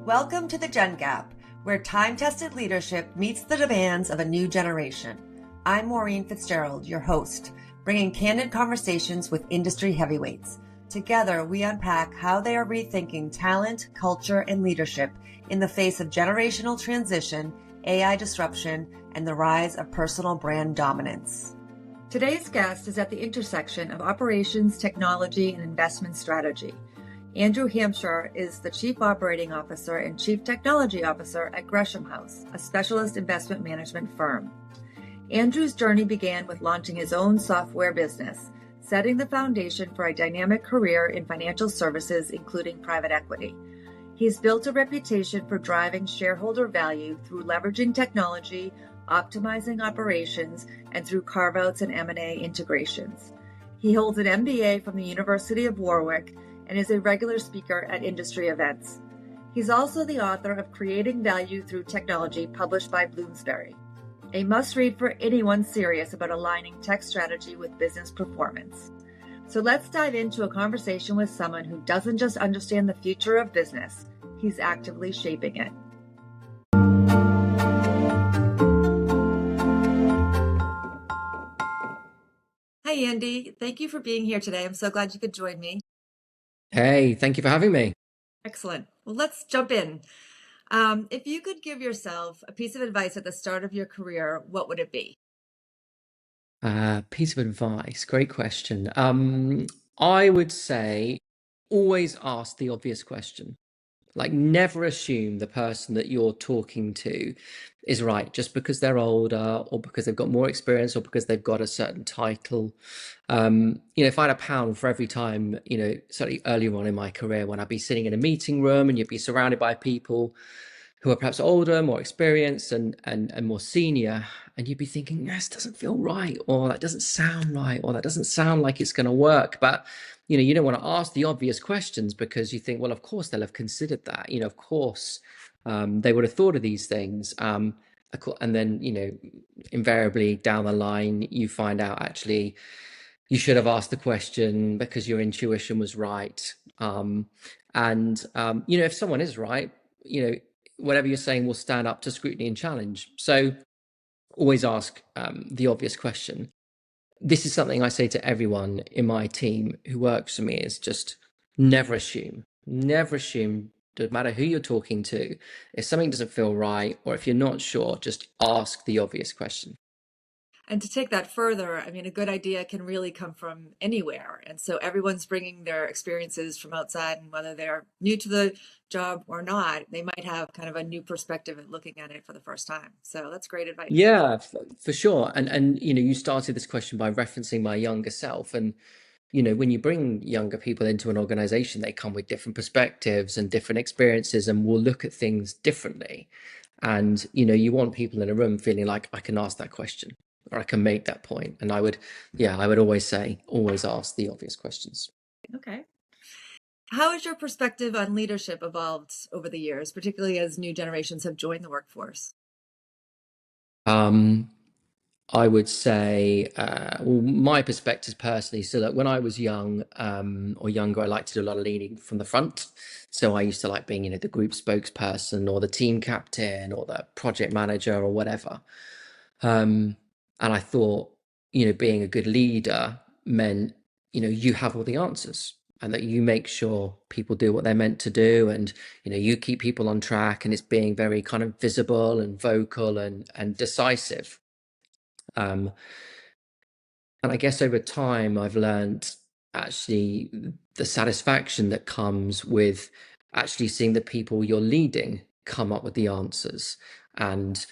Welcome to the Gen Gap, where time-tested leadership meets the demands of a new generation. I'm Maureen, your host, bringing candid conversations with industry heavyweights. Together, we unpack how they are rethinking talent, culture, and leadership in the face of generational transition, AI disruption, and the rise of personal brand dominance. Today's guest is at the intersection of operations, technology, and investment strategy. Andrew Hampshire is the Chief Operating Officer and Chief Technology Officer at Gresham, a specialist investment management firm. Andrew's journey began with launching his own software business, setting the foundation for a dynamic career in financial services, including private equity. He's built a reputation for driving shareholder value through leveraging technology, optimizing operations, and through carve-outs and M&A integrations. He holds an MBA from the University of Warwick and is a regular speaker at industry events. He's also the author of Creating Value Through Technology, published by Bloomsbury, a must-read for anyone serious about aligning tech strategy with business performance. So let's dive into a conversation with someone who doesn't just understand the future of business, he's actively shaping it. Hi, Andy. Thank you for being here today. I'm so glad you could join me. Hey, thank you for having me. Excellent. Well, let's jump in. If you could give yourself a piece of advice at the start of your career, what would it be? Piece of advice. Great question. I would say always ask the obvious question. Like, never assume the person that you're talking to is right just because they're older or because they've got more experience or because they've got a certain title. If I had £1 for every time, certainly earlier on in my career when I'd be sitting in a meeting room and you'd be surrounded by people who are perhaps older, more experienced and more senior, and you'd be thinking, this doesn't feel right, or that doesn't sound right, or that doesn't sound like it's going to work. But you don't want to ask the obvious questions because you think, well, of course they'll have considered that. Of course they would have thought of these things. And then, invariably down the line, you find out actually you should have asked the question because your intuition was right. If someone is right, whatever you're saying will stand up to scrutiny and challenge. So always ask the obvious question. This is something I say to everyone in my team who works for me, is just never assume. Never assume, no matter who you're talking to. If something doesn't feel right or if you're not sure, just ask the obvious question. And to take that further, a good idea can really come from anywhere. And so everyone's bringing their experiences from outside, and whether they're new to the job or not, they might have kind of a new perspective at looking at it for the first time. So that's great advice. Yeah, for sure. And you started this question by referencing my younger self. And, when you bring younger people into an organization, they come with different perspectives and different experiences and will look at things differently. And, you want people in a room feeling like, I can ask that question or I can make that point. And I would always say, always ask the obvious questions. Okay. How has your perspective on leadership evolved over the years, particularly as new generations have joined the workforce? I would say, my perspective personally, so that when I was young or younger, I liked to do a lot of leading from the front. So I used to like being, the group spokesperson or the team captain or the project manager or whatever. And I thought, being a good leader meant, you have all the answers and that you make sure people do what they're meant to do. And, you keep people on track, and it's being very kind of visible and vocal and decisive. And I guess over time, I've learned actually the satisfaction that comes with actually seeing the people you're leading come up with the answers and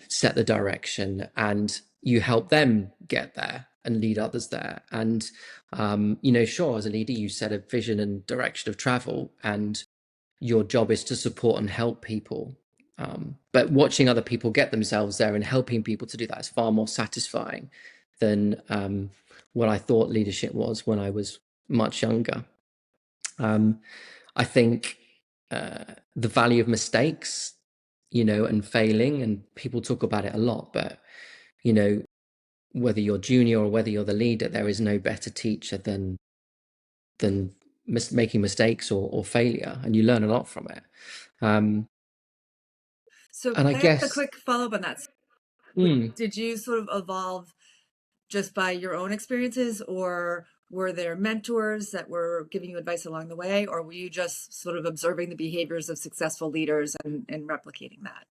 set the direction, and you help them get there and lead others there. And, sure, as a leader, you set a vision and direction of travel, and your job is to support and help people. But watching other people get themselves there and helping people to do that is far more satisfying than what I thought leadership was when I was much younger. I think the value of mistakes, and failing, and people talk about it a lot, but, whether you're junior or whether you're the leader, there is no better teacher than making mistakes or failure, and you learn a lot from it. So And I I have a guess, quick follow-up on that. Did you sort of evolve just by your own experiences, or were there mentors that were giving you advice along the way, or were you just sort of observing the behaviors of successful leaders and replicating that?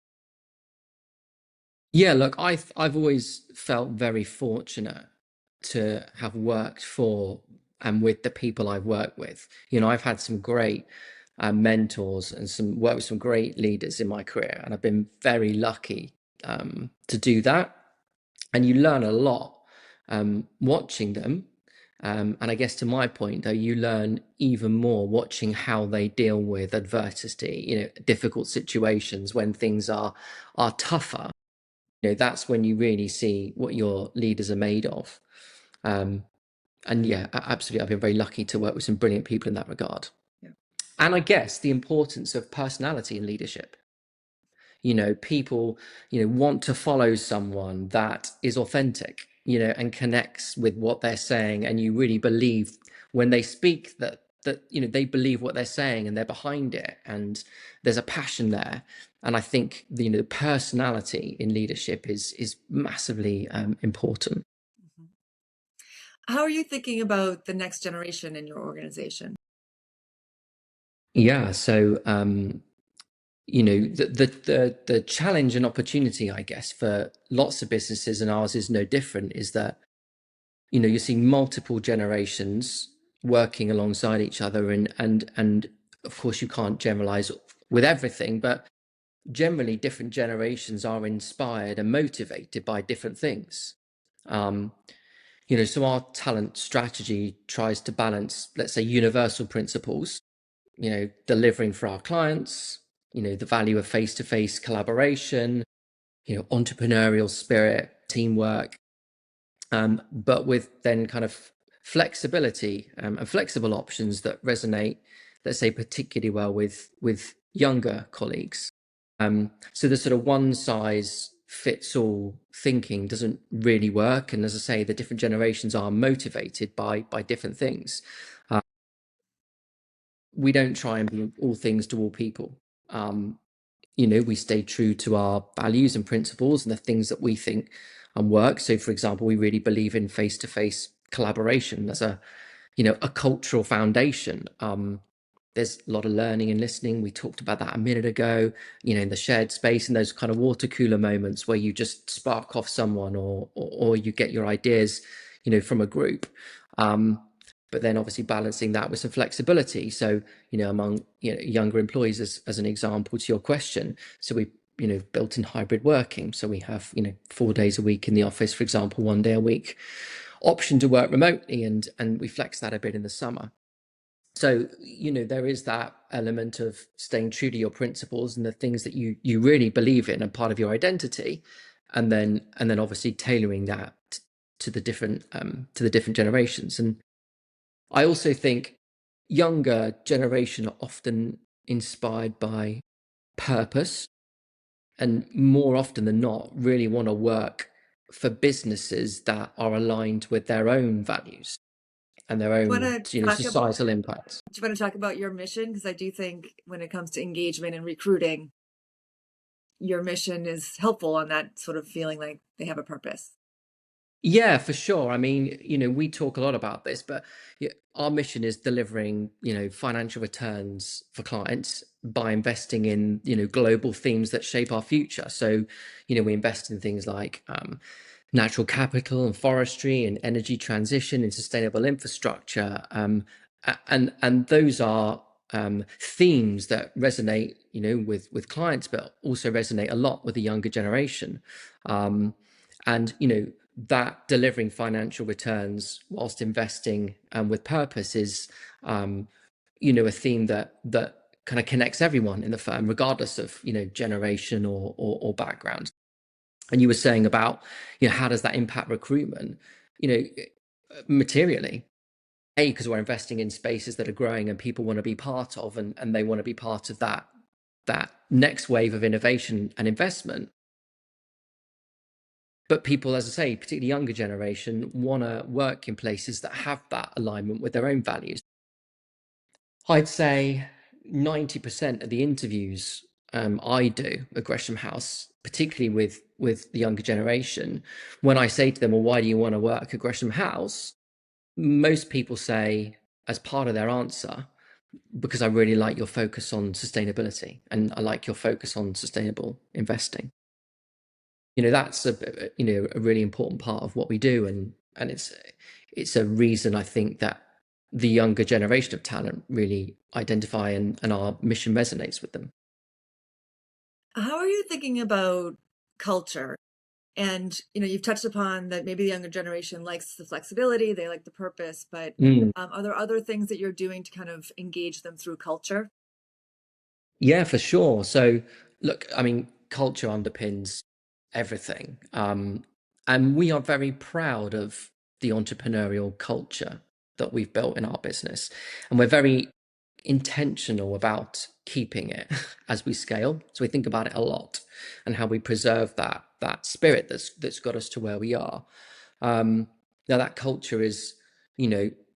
yeah, look, I've always felt very fortunate to have worked for and with the people I've worked with. I've had some great mentors and some worked with some great leaders in my career, and I've been very lucky to do that. And you learn a lot watching them. And I guess to my point, though, you learn even more watching how they deal with adversity, difficult situations when things are tougher. That's when you really see what your leaders are made of. And yeah, absolutely, I've been very lucky to work with some brilliant people in that regard. Yeah. And I guess the importance of personality in leadership. People, want to follow someone that is authentic, and connects with what they're saying, and you really believe when they speak that they believe what they're saying and they're behind it, and there's a passion there. And I think the personality in leadership is massively important. Mhm. How are you thinking about the next generation in your organization? Yeah, so the challenge and opportunity, I guess, for lots of businesses, and ours is no different, is that you're seeing multiple generations working alongside each other, and of course you can't generalize with everything, but generally different generations are inspired and motivated by different things. So our talent strategy tries to balance, let's say, universal principles, delivering for our clients, the value of face-to-face collaboration, entrepreneurial spirit, teamwork, but with then kind of flexibility and flexible options that resonate, let's say, particularly well with younger colleagues. So the sort of one size fits all thinking doesn't really work. And as I say, the different generations are motivated by different things. We don't try and be all things to all people. We stay true to our values and principles and the things that we think work. So, for example, we really believe in face-to-face collaboration as a cultural foundation. There's a lot of learning and listening. We talked about that a minute ago, in the shared space and those kind of water cooler moments where you just spark off someone or you get your ideas, from a group. But then obviously balancing that with some flexibility. So, among younger employees, as an example to your question. So we built in hybrid working. So we have 4 days a week in the office, for example, 1 day a week option to work remotely, and we flex that a bit in the summer. So there is that element of staying true to your principles and the things that you really believe in and part of your identity, and then obviously tailoring that to the different generations. And I also think younger generation are often inspired by purpose, and more often than not really want to work for businesses that are aligned with their own values and their own societal impacts. Do you want to talk about your mission? Because I do think when it comes to engagement and recruiting, your mission is helpful on that sort of feeling like they have a purpose. Yeah, for sure. I mean, we talk a lot about this, but our mission is delivering, financial returns for clients by investing in, global themes that shape our future. So, we invest in things like natural capital and forestry and energy transition and sustainable infrastructure. And those are themes that resonate, with clients, but also resonate a lot with the younger generation. And that delivering financial returns whilst investing with purpose is a theme that kind of connects everyone in the firm, regardless of generation or background. And you were saying about how does that impact recruitment, materially, because we're investing in spaces that are growing and people want to be part of, and they want to be part of that next wave of innovation and investment. But people, as I say, particularly younger generation, want to work in places that have that alignment with their own values. I'd say 90% of the interviews I do at Gresham House, particularly with the younger generation, when I say to them, well, why do you want to work at Gresham House? Most people say, as part of their answer, because I really like your focus on sustainability and I like your focus on sustainable investing. That's a really important part of what we do, and it's a reason I think that the younger generation of talent really identify and our mission resonates with them. How are you thinking about culture? And, you've touched upon that maybe the younger generation likes the flexibility, they like the purpose, but are there other things that you're doing to kind of engage them through culture? Yeah, for sure. So look, I mean, culture underpins everything. And we are very proud of the entrepreneurial culture that we've built in our business. And we're very intentional about keeping it as we scale. So we think about it a lot and how we preserve that spirit that's got us to where we are. Now that culture is,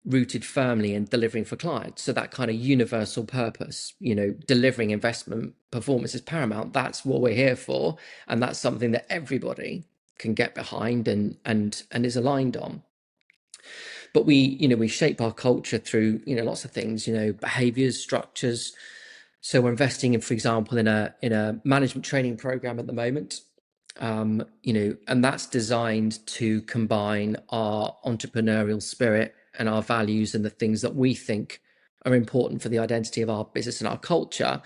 rooted firmly in delivering for clients. So that kind of universal purpose, delivering investment performance is paramount. That's what we're here for. And that's something that everybody can get behind and is aligned on. But we shape our culture through, lots of things, behaviors, structures. So we're investing in, for example, in a management training program at the moment. And that's designed to combine our entrepreneurial spirit and our values and the things that we think are important for the identity of our business and our culture,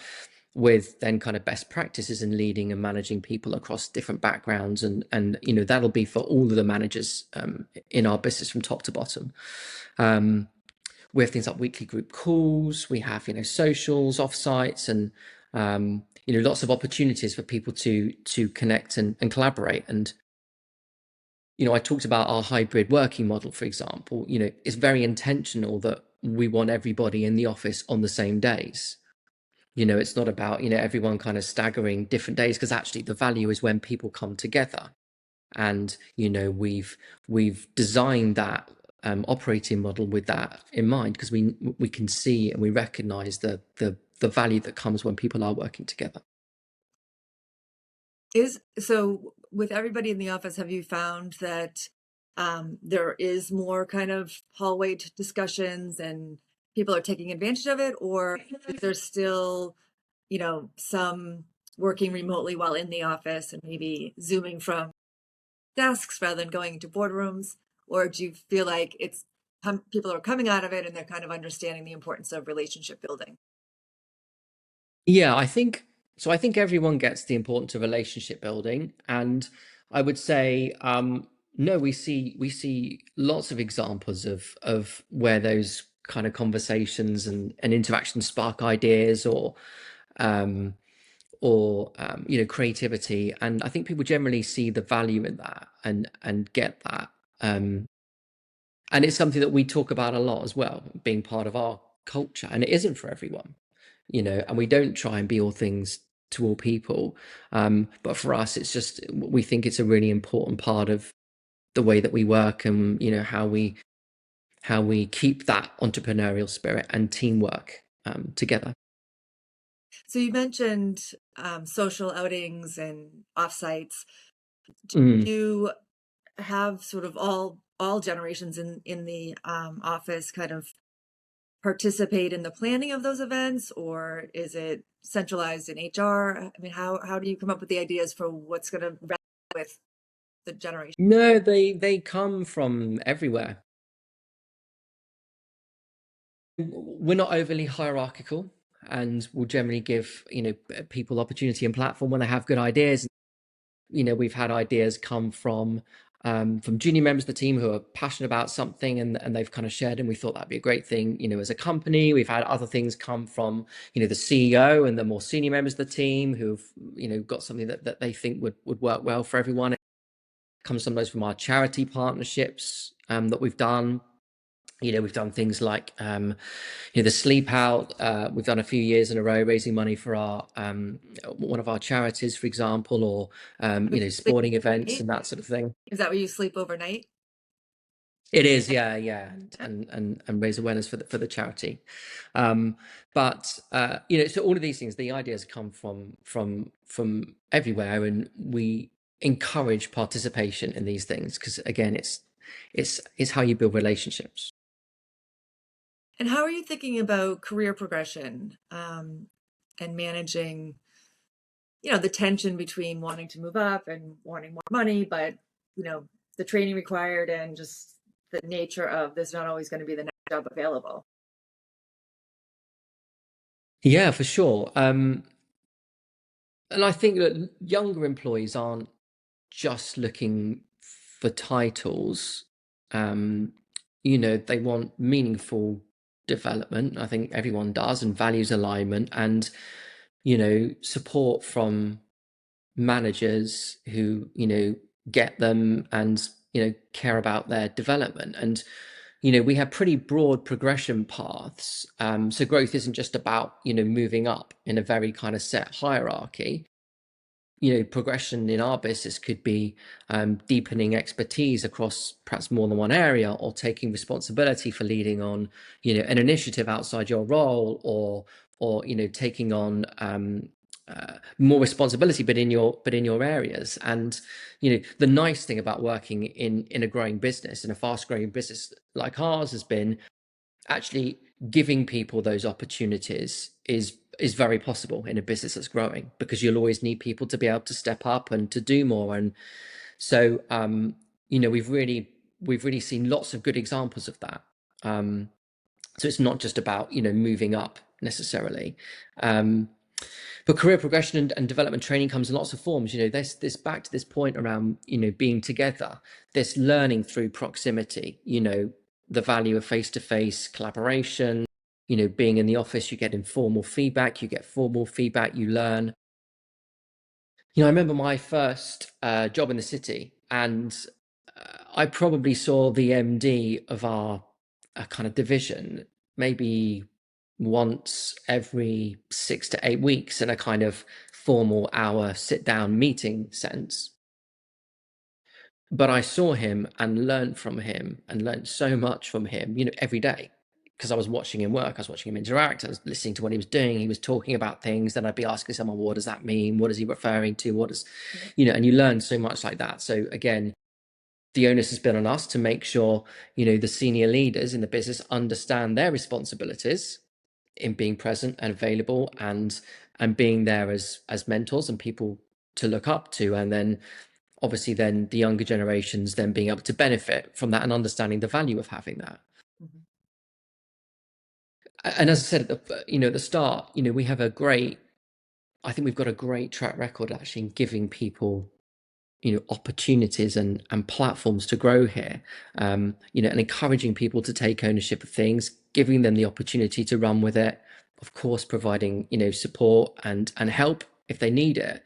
with then kind of best practices in leading and managing people across different backgrounds. And that'll be for all of the managers in our business from top to bottom. We have things like weekly group calls, we have, socials, offsites, and lots of opportunities for people to connect and collaborate. And I talked about our hybrid working model, for example. It's very intentional that we want everybody in the office on the same days. It's not about everyone kind of staggering different days, because actually the value is when people come together. And we've designed that operating model with that in mind, because we can see and we recognize the value that comes when people are working together. So with everybody in the office, have you found that there is more kind of hallway discussions and people are taking advantage of it, or is there still, some working remotely while in the office and maybe zooming from desks rather than going into boardrooms? Or do you feel like people are coming out of it and they're kind of understanding the importance of relationship building? Yeah, I think so. I think everyone gets the importance of relationship building, and I would say no. We see lots of examples of where those kind of conversations and interactions spark ideas or creativity, and I think people generally see the value in that and get that. And it's something that we talk about a lot as well, being part of our culture, and it isn't for everyone. And we don't try and be all things to all people. But for us, it's just, we think it's a really important part of the way that we work, and, how we keep that entrepreneurial spirit and teamwork together. So you mentioned social outings and offsites. Do you have sort of all generations in the office kind of participate in the planning of those events, or is it centralized in HR? I mean, how do you come up with the ideas for what's going to resonate with the generation? No, they come from everywhere. We're not overly hierarchical, and we'll generally give people opportunity and platform when they have good ideas. We've had ideas come from junior members of the team who are passionate about something, and they've kind of shared, and we thought that'd be a great thing, as a company. We've had other things come from, the CEO and the more senior members of the team who've, got something that they think would work well for everyone. It comes sometimes from our charity partnerships that we've done. We've done things like, the sleep out. We've done a few years in a row raising money for our one of our charities, for example, or sporting events and that sort of thing. Is that where you sleep overnight? It is, yeah, and raise awareness for the charity. But so all of these things, the ideas come from everywhere, and we encourage participation in these things because again, it's how you build relationships. And how are you thinking about career progression and managing, the tension between wanting to move up and wanting more money, but the training required and just the nature of there's not always going to be the next job available? Yeah, for sure. And I think that younger employees aren't just looking for titles. They want meaningful development. I think everyone does, and values alignment, and support from managers who get them and care about their development. And we have pretty broad progression paths. So growth isn't just about moving up in a very kind of set hierarchy. Progression in our business could be deepening expertise across perhaps more than one area, or taking responsibility for leading on an initiative outside your role, or taking on more responsibility but in your areas. And the nice thing about working in a growing business, in a fast growing business like ours, has been actually giving people those opportunities is very possible in a business that's growing, because you'll always need people to be able to step up and to do more. And so we've really seen lots of good examples of that. So it's not just about moving up necessarily. But career progression and development training comes in lots of forms. This back to this point around being together, this learning through proximity, the value of face-to-face collaboration. Being in the office, you get informal feedback, you get formal feedback, you learn. I remember my first job in the city, and I probably saw the MD of our kind of division maybe once every 6 to 8 weeks in a kind of formal hour sit-down meeting sense. But I saw him and learned from him, and learned so much from him, every day, because I was watching him work, I was watching him interact, I was listening to what he was doing. He was talking about things, then I'd be asking someone, what does that mean? What is he referring to? What is, and you learn so much like that. So again, the onus has been on us to make sure, the senior leaders in the business understand their responsibilities in being present and available, and being there as mentors and people to look up to. And then obviously then the younger generations then being able to benefit from that and understanding the value of having that. Mm-hmm. And as I said at the start, we have I think we've got a great track record actually in giving people opportunities and platforms to grow here, and encouraging people to take ownership of things, giving them the opportunity to run with it, of course providing support and help if they need it.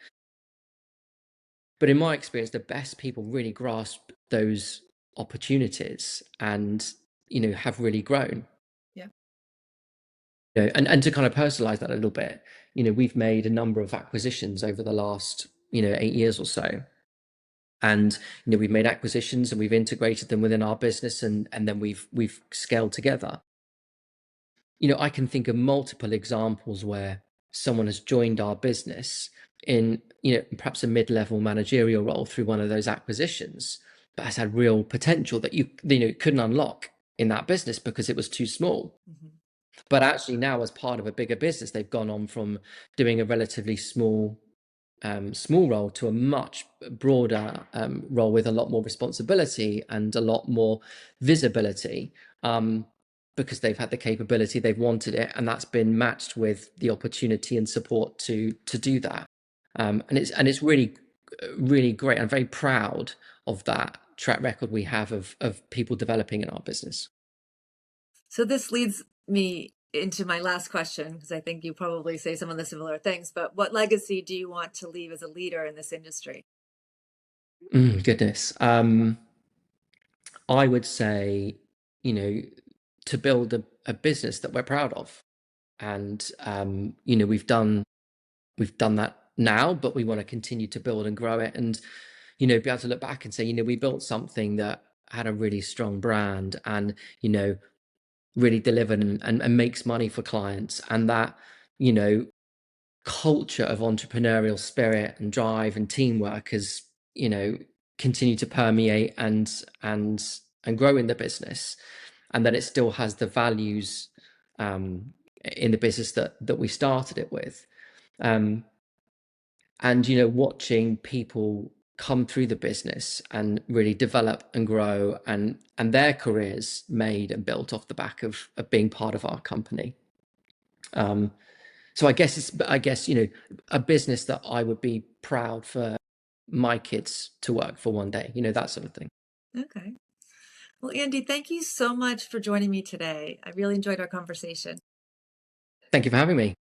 But in my experience, the best people really grasp those opportunities and have really grown. Yeah. And to kind of personalize that a little bit, we've made a number of acquisitions over the last 8 years or so. And we've made acquisitions and we've integrated them within our business, and then we've scaled together. I can think of multiple examples where someone has joined our business in perhaps a mid-level managerial role through one of those acquisitions, but has had real potential that you couldn't unlock in that business because it was too small. Mm-hmm. But actually now, as part of a bigger business, they've gone on from doing a relatively small role to a much broader role with a lot more responsibility and a lot more visibility, because they've had the capability, they've wanted it, and that's been matched with the opportunity and support to do that. And it's really, really great. I'm very proud of that track record we have of people developing in our business. So this leads me into my last question, because I think you probably say some of the similar things, but what legacy do you want to leave as a leader in this industry? Goodness. I would say, to build a business that we're proud of. And, we've done that now, but we want to continue to build and grow it, and, be able to look back and say, we built something that had a really strong brand and, you know, really delivered and makes money for clients, and that, you know, culture of entrepreneurial spirit and drive and teamwork has, you know, continued to permeate and grow in the business, and that it still has the values in the business that we started it with. And, you know, watching people come through the business and really develop and grow and their careers made and built off the back of being part of our company. So I guess, you know, a business that I would be proud for my kids to work for one day, you know, that sort of thing. Okay. Well, Andy, thank you so much for joining me today. I really enjoyed our conversation. Thank you for having me.